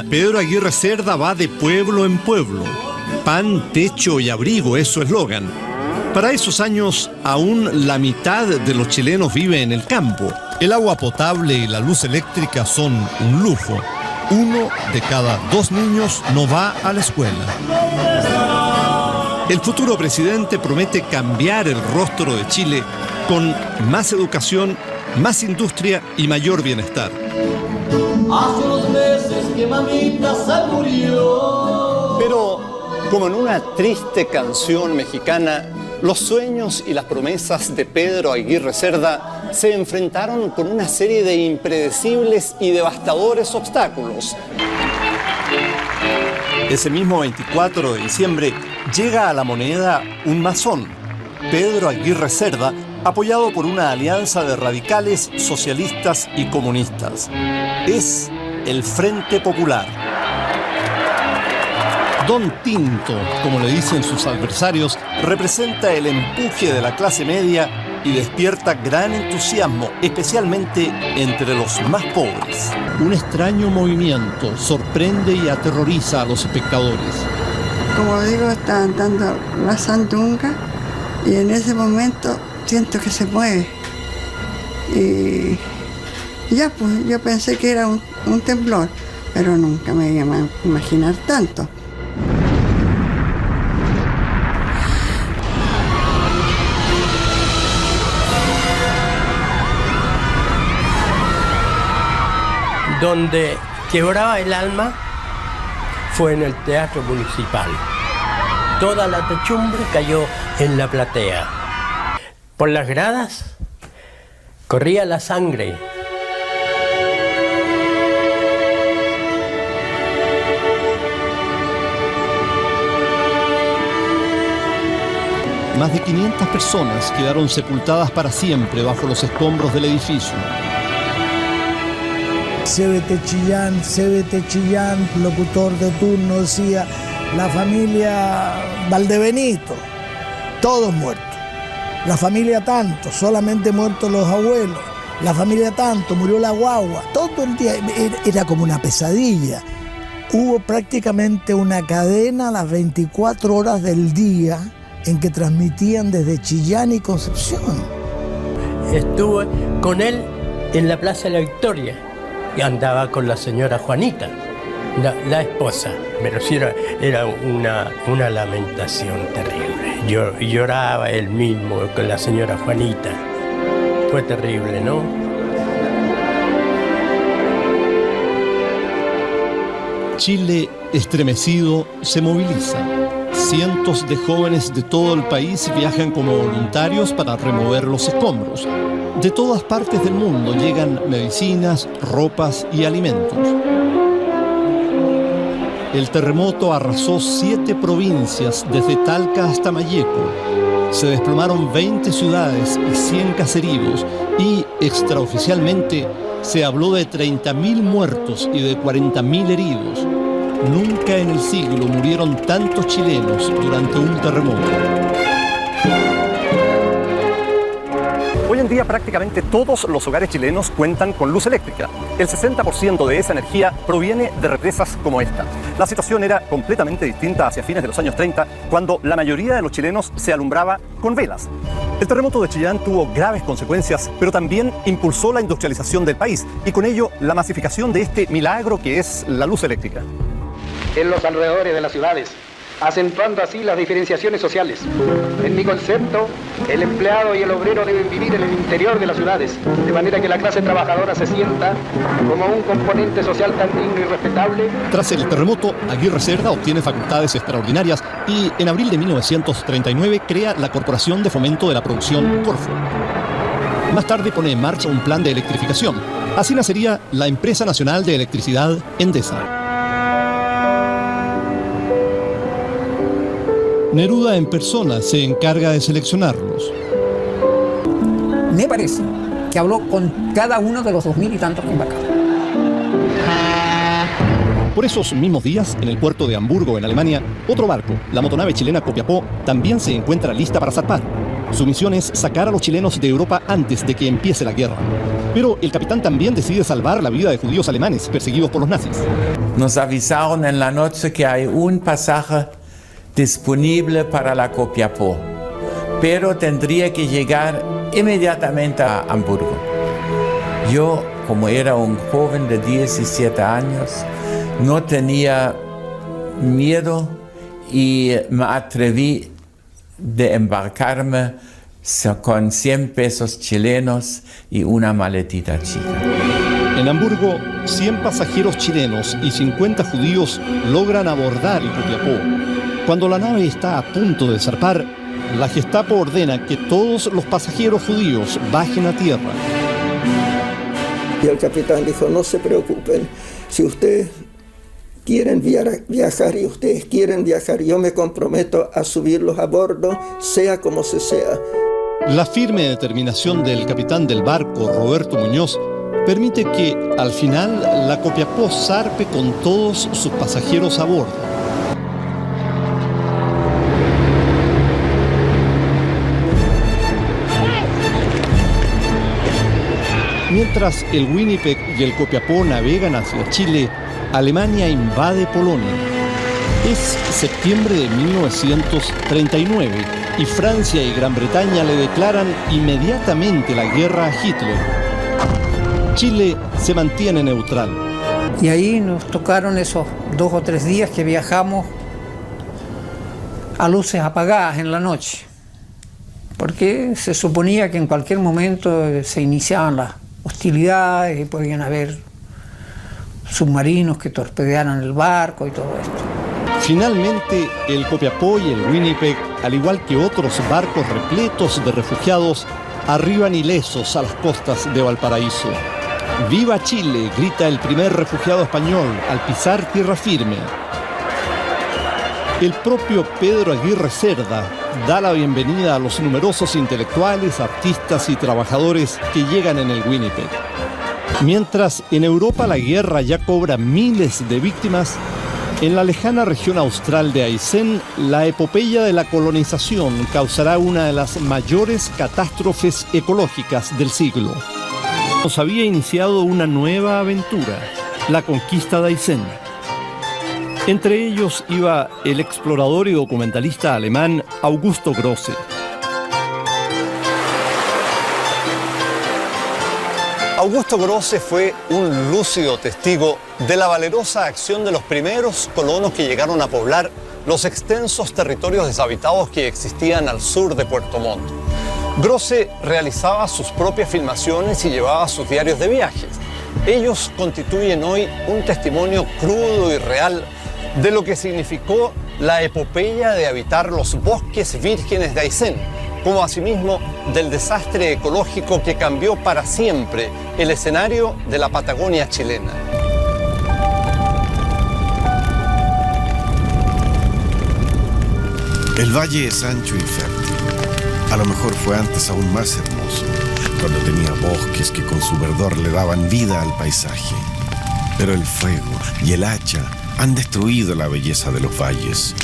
Pedro Aguirre Cerda va de pueblo en pueblo. Pan, techo y abrigo es su eslogan. Para esos años, aún la mitad de los chilenos vive en el campo. El agua potable y la luz eléctrica son un lujo. 1 de cada 2 niños no va a la escuela. El futuro presidente promete cambiar el rostro de Chile con más educación, más industria y mayor bienestar. Hace unos meses que mamita se murió. Pero, como en una triste canción mexicana, los sueños y las promesas de Pedro Aguirre Cerda se enfrentaron con una serie de impredecibles y devastadores obstáculos. Ese mismo 24 de diciembre llega a La Moneda un masón, Pedro Aguirre Cerda, apoyado por una alianza de radicales, socialistas y comunistas. Es el Frente Popular. Don Tinto, como le dicen sus adversarios, representa el empuje de la clase media y despierta gran entusiasmo, especialmente entre los más pobres. Un extraño movimiento sorprende y aterroriza a los espectadores. Como digo, estaban dando la sandunga y en ese momento siento que se mueve. Y ya, pues, yo pensé que era un temblor, pero nunca me iba a imaginar tanto. Donde quebraba el alma fue en el Teatro Municipal. Toda la techumbre cayó en la platea. Por las gradas corría la sangre. Más de 500 personas quedaron sepultadas para siempre bajo los escombros del edificio. CBT Chillán, locutor de turno, decía, la familia Valdebenito, todos muertos. La familia tanto, solamente muertos los abuelos. La familia tanto, murió la guagua. Todo el día era como una pesadilla. Hubo prácticamente una cadena a las 24 horas del día en que transmitían desde Chillán y Concepción. Estuve con él en la Plaza de la Victoria. Y andaba con la señora Juanita, la esposa, pero sí era una lamentación terrible. Yo lloraba él mismo con la señora Juanita. Fue terrible, ¿no? Chile, estremecido, se moviliza. Cientos de jóvenes de todo el país viajan como voluntarios para remover los escombros. De todas partes del mundo llegan medicinas, ropas y alimentos. El terremoto arrasó 7 provincias desde Talca hasta Malleco. Se desplomaron 20 ciudades y 100 caseríos y, extraoficialmente, se habló de 30.000 muertos y de 40.000 heridos. Nunca en el siglo murieron tantos chilenos durante un terremoto. Hoy en día prácticamente todos los hogares chilenos cuentan con luz eléctrica. El 60% de esa energía proviene de represas como esta. La situación era completamente distinta hacia fines de los años 30, cuando la mayoría de los chilenos se alumbraba con velas. El terremoto de Chillán tuvo graves consecuencias, pero también impulsó la industrialización del país y con ello la masificación de este milagro que es la luz eléctrica. En los alrededores de las ciudades, acentuando así las diferenciaciones sociales. En mi concepto, el empleado y el obrero deben vivir en el interior de las ciudades, de manera que la clase trabajadora se sienta como un componente social tan digno y respetable. Tras el terremoto, Aguirre Cerda obtiene facultades extraordinarias y en abril de 1939 crea la Corporación de Fomento de la Producción, Corfo. Más tarde pone en marcha un plan de electrificación. Así nacería la Empresa Nacional de Electricidad, Endesa. Neruda en persona se encarga de seleccionarlos. Me parece que habló con cada uno de los 2000 y tantos embarcados. Por esos mismos días, en el puerto de Hamburgo, en Alemania, otro barco, la motonave chilena Copiapó, también se encuentra lista para zarpar. Su misión es sacar a los chilenos de Europa antes de que empiece la guerra. Pero el capitán también decide salvar la vida de judíos alemanes perseguidos por los nazis. Nos avisaron en la noche que hay un pasaje disponible para la Copiapó, pero tendría que llegar inmediatamente a Hamburgo. Yo, como era un joven de 17 años, no tenía miedo y me atreví de embarcarme con 100 pesos chilenos y una maletita chica. En Hamburgo, 100 pasajeros chilenos y 50 judíos logran abordar el Copiapó. Cuando la nave está a punto de zarpar, la Gestapo ordena que todos los pasajeros judíos bajen a tierra. Y el capitán dijo, no se preocupen, si ustedes quieren viajar y ustedes quieren viajar, yo me comprometo a subirlos a bordo, sea como se sea. La firme determinación del capitán del barco, Roberto Muñoz, permite que, al final, la Copiapó zarpe con todos sus pasajeros a bordo. Mientras el Winnipeg y el Copiapó navegan hacia Chile, Alemania invade Polonia. Es septiembre de 1939 y Francia y Gran Bretaña le declaran inmediatamente la guerra a Hitler. Chile se mantiene neutral. Y ahí nos tocaron esos 2 o 3 días que viajamos a luces apagadas en la noche, porque se suponía que en cualquier momento se iniciaban las hostilidades y podían haber submarinos que torpedearan el barco y todo esto. Finalmente, el Copiapó y el Winnipeg, al igual que otros barcos repletos de refugiados, arriban ilesos a las costas de Valparaíso. ¡Viva Chile!, grita el primer refugiado español al pisar tierra firme. El propio Pedro Aguirre Cerda da la bienvenida a los numerosos intelectuales, artistas y trabajadores que llegan en el Winnipeg. Mientras en Europa la guerra ya cobra miles de víctimas, en la lejana región austral de Aysén, la epopeya de la colonización causará una de las mayores catástrofes ecológicas del siglo. Nos había iniciado una nueva aventura, la conquista de Aysén. Entre ellos iba el explorador y documentalista alemán Augusto Grosse. Augusto Grosse fue un lúcido testigo de la valerosa acción de los primeros colonos que llegaron a poblar los extensos territorios deshabitados que existían al sur de Puerto Montt. Grosse realizaba sus propias filmaciones y llevaba sus diarios de viajes. Ellos constituyen hoy un testimonio crudo y real de lo que significó la epopeya de habitar los bosques vírgenes de Aysén, como asimismo del desastre ecológico que cambió para siempre el escenario de la Patagonia chilena. El valle es ancho y fértil. A lo mejor fue antes aún más hermoso, cuando tenía bosques que con su verdor le daban vida al paisaje. Pero el fuego y el hacha han destruido la belleza de los valles.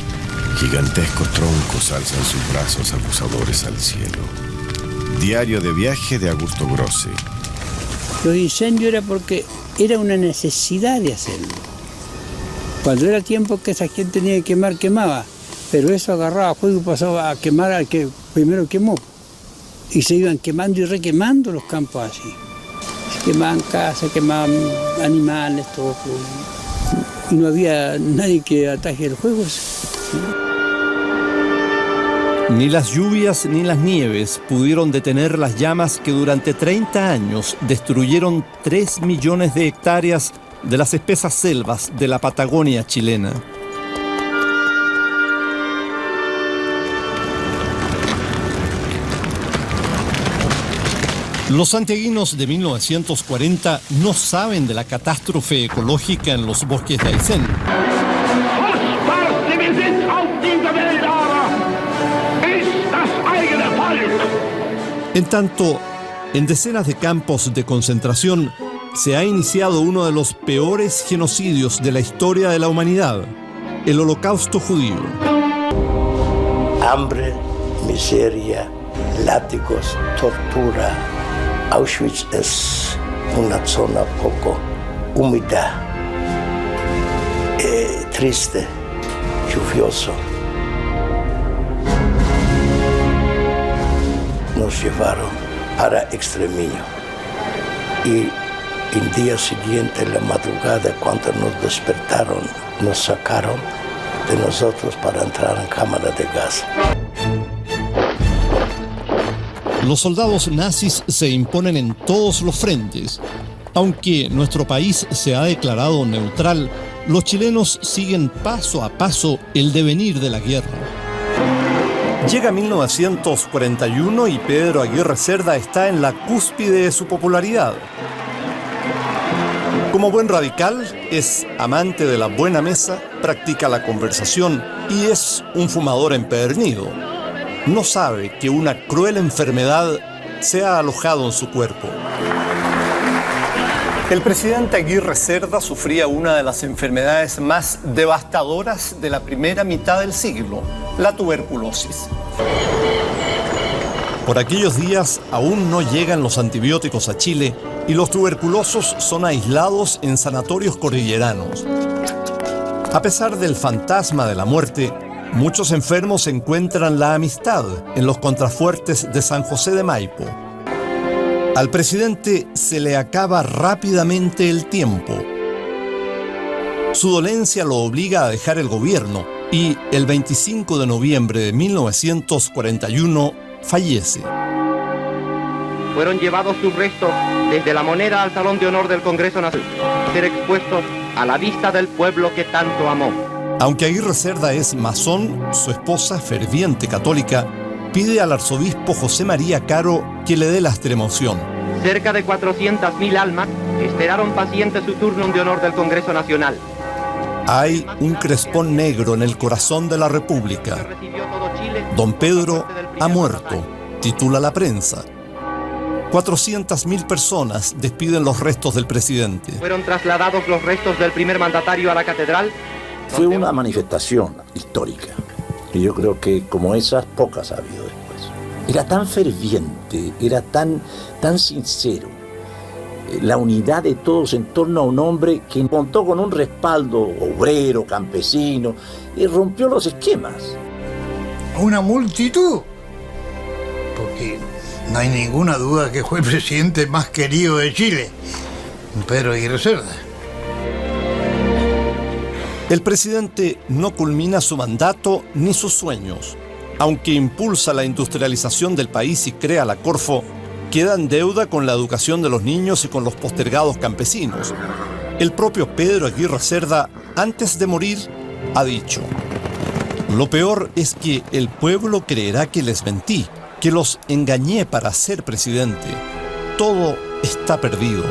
Gigantescos troncos alzan sus brazos acusadores al cielo. Diario de viaje de Augusto Grosse. Los incendios era porque era una necesidad de hacerlo. Cuando era tiempo que esa gente tenía que quemar, quemaba. Pero eso agarraba fuego y pasaba a quemar al que primero quemó. Y se iban quemando y requemando los campos así. Se quemaban casas, quemaban animales, todo. Y no había nadie que ataje el fuego. Ni las lluvias ni las nieves pudieron detener las llamas que durante 30 años destruyeron 3 millones de hectáreas de las espesas selvas de la Patagonia chilena. Los santiaguinos de 1940 no saben de la catástrofe ecológica en los bosques de Aysén. En tanto, en decenas de campos de concentración se ha iniciado uno de los peores genocidios de la historia de la humanidad, el Holocausto judío. Hambre, miseria, látigos, tortura. Auschwitz es una zona poco húmeda, triste, lluvioso. Nos llevaron para exterminio y el día siguiente, en la madrugada, cuando nos despertaron, nos sacaron de nosotros para entrar en cámara de gas. Los soldados nazis se imponen en todos los frentes. Aunque nuestro país se ha declarado neutral, los chilenos siguen paso a paso el devenir de la guerra. Llega 1941 y Pedro Aguirre Cerda está en la cúspide de su popularidad. Como buen radical, es amante de la buena mesa, practica la conversación y es un fumador empedernido. No sabe que una cruel enfermedad se ha alojado en su cuerpo. El presidente Aguirre Cerda sufría una de las enfermedades más devastadoras de la primera mitad del siglo, la tuberculosis. Por aquellos días aún no llegan los antibióticos a Chile y los tuberculosos son aislados en sanatorios cordilleranos. A pesar del fantasma de la muerte, muchos enfermos encuentran la amistad en los contrafuertes de San José de Maipo. Al presidente se le acaba rápidamente el tiempo. Su dolencia lo obliga a dejar el gobierno y el 25 de noviembre de 1941 fallece. Fueron llevados sus restos desde La Moneda al Salón de Honor del Congreso Nacional, ser expuestos a la vista del pueblo que tanto amó. Aunque Aguirre Cerda es masón, su esposa, ferviente católica, pide al arzobispo José María Caro que le dé la extremoción. Cerca de 400.000 almas esperaron pacientes su turno de honor del Congreso Nacional. Hay un crespón negro en el corazón de la República. Don Pedro ha muerto, titula la prensa. 400.000 personas despiden los restos del presidente. Fueron trasladados los restos del primer mandatario a la catedral. Fue una manifestación histórica, y yo creo que como esas pocas ha habido después. Era tan ferviente, era tan sincero, la unidad de todos en torno a un hombre que contó con un respaldo obrero, campesino, y rompió los esquemas. Una multitud, porque no hay ninguna duda que fue el presidente más querido de Chile, Pedro Aguirre Cerda. El presidente no culmina su mandato ni sus sueños. Aunque impulsa la industrialización del país y crea la Corfo, queda en deuda con la educación de los niños y con los postergados campesinos. El propio Pedro Aguirre Cerda, antes de morir, ha dicho: lo peor es que el pueblo creerá que les mentí, que los engañé para ser presidente. Todo está perdido.